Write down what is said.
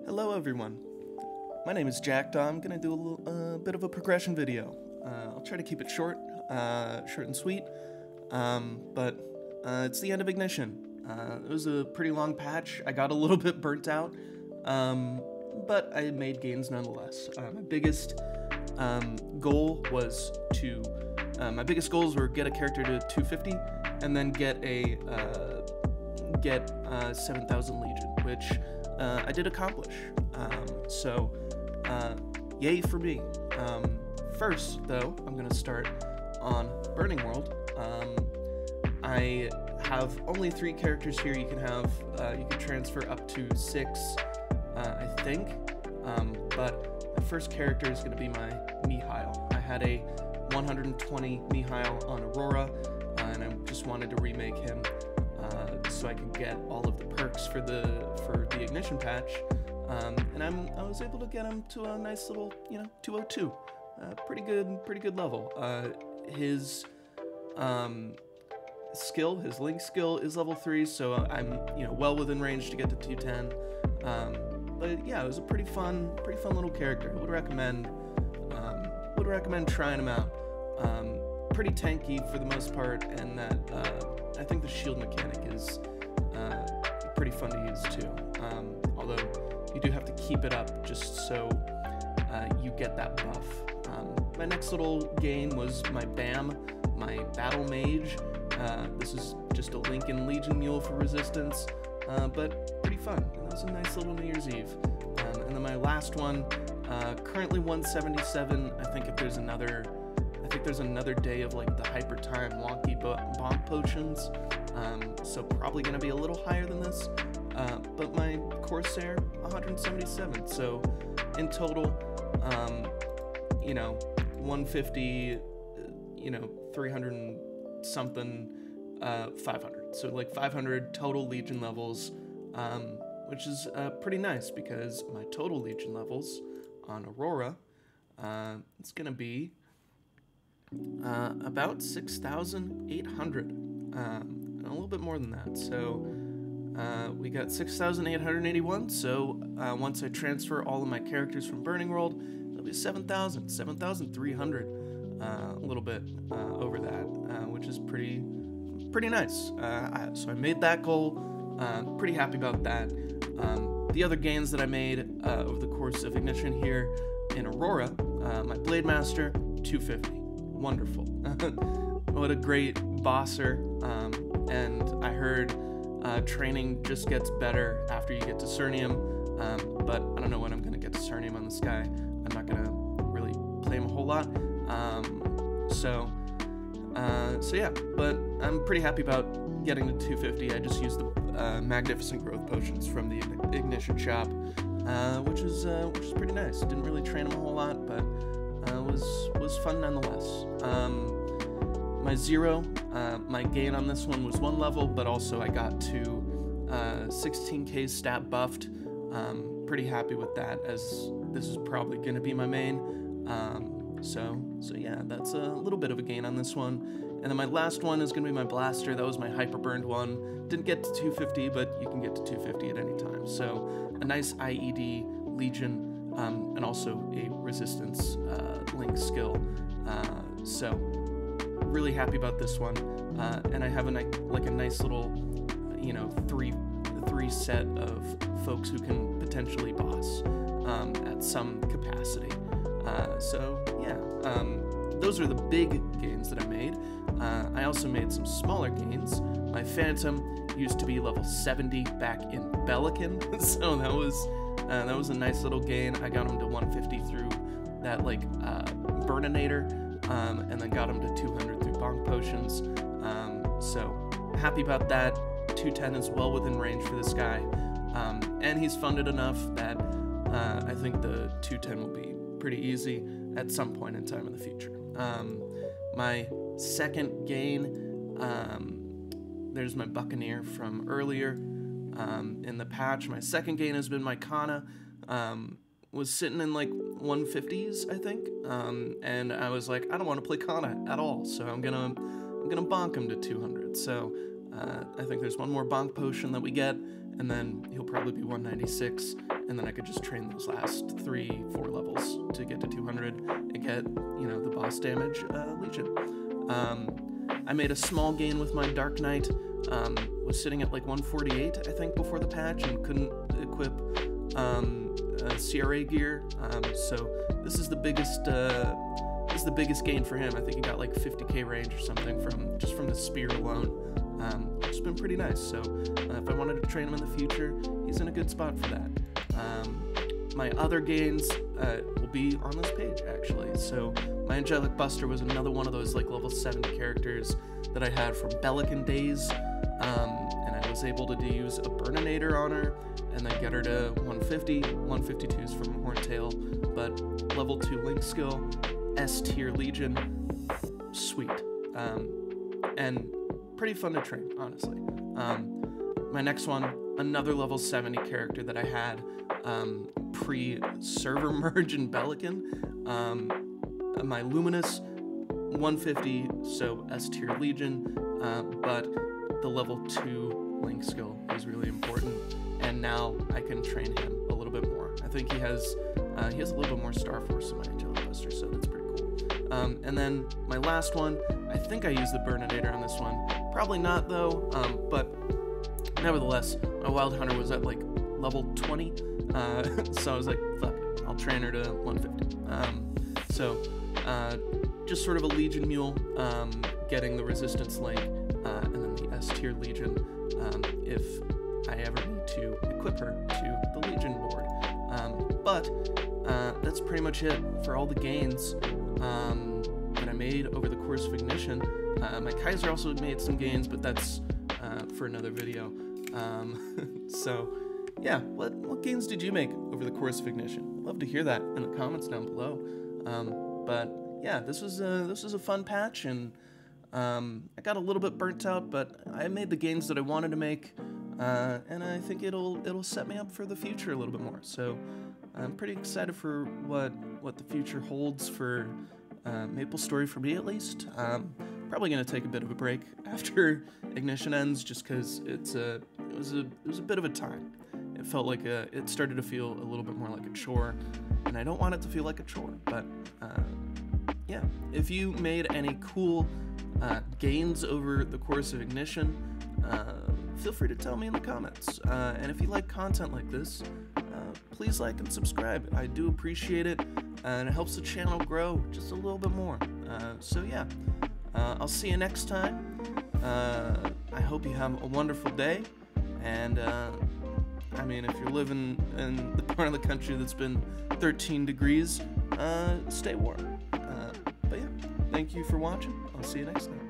Hello everyone, my name is Jackdaw. I'm gonna do a bit of a progression video. I'll try to keep it short and sweet, but it's the end of Ignition. It was a pretty long patch. I got a little bit burnt out, but I made gains nonetheless. My biggest goals were get a character to 250 and then get 7,000 Legion, which I did accomplish. Yay for me. First, though, I'm gonna start on Burning World. I have only 3 characters here. You can transfer up to 6, I think. But my first character is gonna be my Mihail. I had a 120 Mihail on Aurora, and I just wanted to remake him so I could get all of the perks for the Ignition patch, and I was able to get him to a nice little 202, pretty good level. His his link skill is level 3, so I'm well within range to get to 210. But yeah, it was a pretty fun little character. I would recommend trying him out. Pretty tanky for the most part, and that I think the shield mechanic is pretty fun to use too. Although you do have to keep it up just so you get that buff. My next little gain was my BAM, my Battle Mage. This is just a Lincoln Legion Mule for resistance, but pretty fun. And that was a nice little New Year's Eve. And then my last one, currently 177. I think there's another day of like the hyper time wonky bonk potions, so probably gonna be a little higher than this, but my Corsair 177, so in total 150, 300 and something, 500, so like 500 total Legion levels, which is pretty nice because my total Legion levels on Aurora, it's gonna be about 6,800, and a little bit more than that. So we got 6,881. So once I transfer all of my characters from Burning World, it'll be 7,300, a little bit over that, which is pretty nice. So I made that goal. Pretty happy about that. The other gains that I made over the course of Ignition here in Aurora, my Blade Master 250. Wonderful. What a great bosser. And I heard training just gets better after you get to Cernium, but I don't know when I'm going to get to Cernium on this guy. I'm not going to really play him a whole lot. So yeah, but I'm pretty happy about getting to 250. I just used the Magnificent Growth Potions from the Ignition shop, which is pretty nice. Didn't really train him a whole lot, but was fun nonetheless. My zero, my gain on this one was 1 level, but also I got to 16k stat buffed. Pretty happy with that, as this is probably going to be my main. So yeah, that's a little bit of a gain on this one. And then my last one is going to be my Blaster. That was my hyper burned one. Didn't get to 250, but you can get to 250 at any time. So a nice IED Legion, and also a resistance link skill. So really happy about this one, and I have a nice little three set of folks who can potentially boss at some capacity. So yeah, those are the big gains that I made. I also made some smaller gains. My Phantom used to be level 70 back in Bellican, so that was a nice little gain. I got him to 150 through that Burninator, and then got him to 200 through Bonk Potions. So happy about that. 210 is well within range for this guy, and he's funded enough that I think the 210 will be pretty easy at some point in time in the future. My second gain, there's my Buccaneer from earlier in the patch. My second gain has been my Kana. Was sitting in like 150s, I think, and I was like, I don't want to play Kana at all, so I'm gonna bonk him to 200. So I think there's one more bonk potion that we get, and then he'll probably be 196, and then I could just train those last 3-4 levels to get to 200 and get, you know, the boss damage Legion. I made a small gain with my Dark Knight. Was sitting at like 148, I think, before the patch, and couldn't equip CRA gear. So this is the biggest gain for him. I think he got like 50k range or something from the spear alone, which has been pretty nice. So if I wanted to train him in the future, he's in a good spot for that. My other gains will be on this page, actually. So my Angelic Buster was another one of those like level 70 characters that I had from Bellican days, and I was able to use a Burninator on her and then get her to 150. 152s from Horntail, but level 2 Link skill, S tier Legion, sweet, and pretty fun to train, honestly. My next one, another level 70 character that I had pre-server merge in Bellican, my Luminous, 150, so S tier Legion, but the level 2 Link skill is really important, and now I can train him a little bit more. I think he has a little bit more Star Force in my Angelic Buster, so that's pretty cool. And then my last one, I think I used the Burninator on this one. Probably not though, but nevertheless, my Wild Hunter was at like level 20, so I was like, fuck it, I'll train her to 150. Just sort of a Legion mule, getting the Resistance Link, and then the S tier Legion, if I ever need to equip her to the Legion board. But that's pretty much it for all the gains that I made over the course of Ignition. My Kaiser also made some gains, but that's for another video. So yeah, what gains did you make over the course of Ignition? I'd love to hear that in the comments down below. But yeah, this was a fun patch, and I got a little bit burnt out, but I made the gains that I wanted to make, and I think it'll set me up for the future a little bit more. So I'm pretty excited for what the future holds for MapleStory, for me at least. Probably gonna take a bit of a break after Ignition ends, just because it was a bit of a time. It felt like it started to feel a little bit more like a chore, and I don't want it to feel like a chore. But yeah, if you made any cool gains over the course of Ignition, feel free to tell me in the comments. And if you like content like this, please like and subscribe. I do appreciate it, and it helps the channel grow just a little bit more. So yeah, I'll see you next time. I hope you have a wonderful day, and I mean, if you're living in the part of the country that's been 13 degrees, stay warm. But yeah, thank you for watching. I'll see you next time.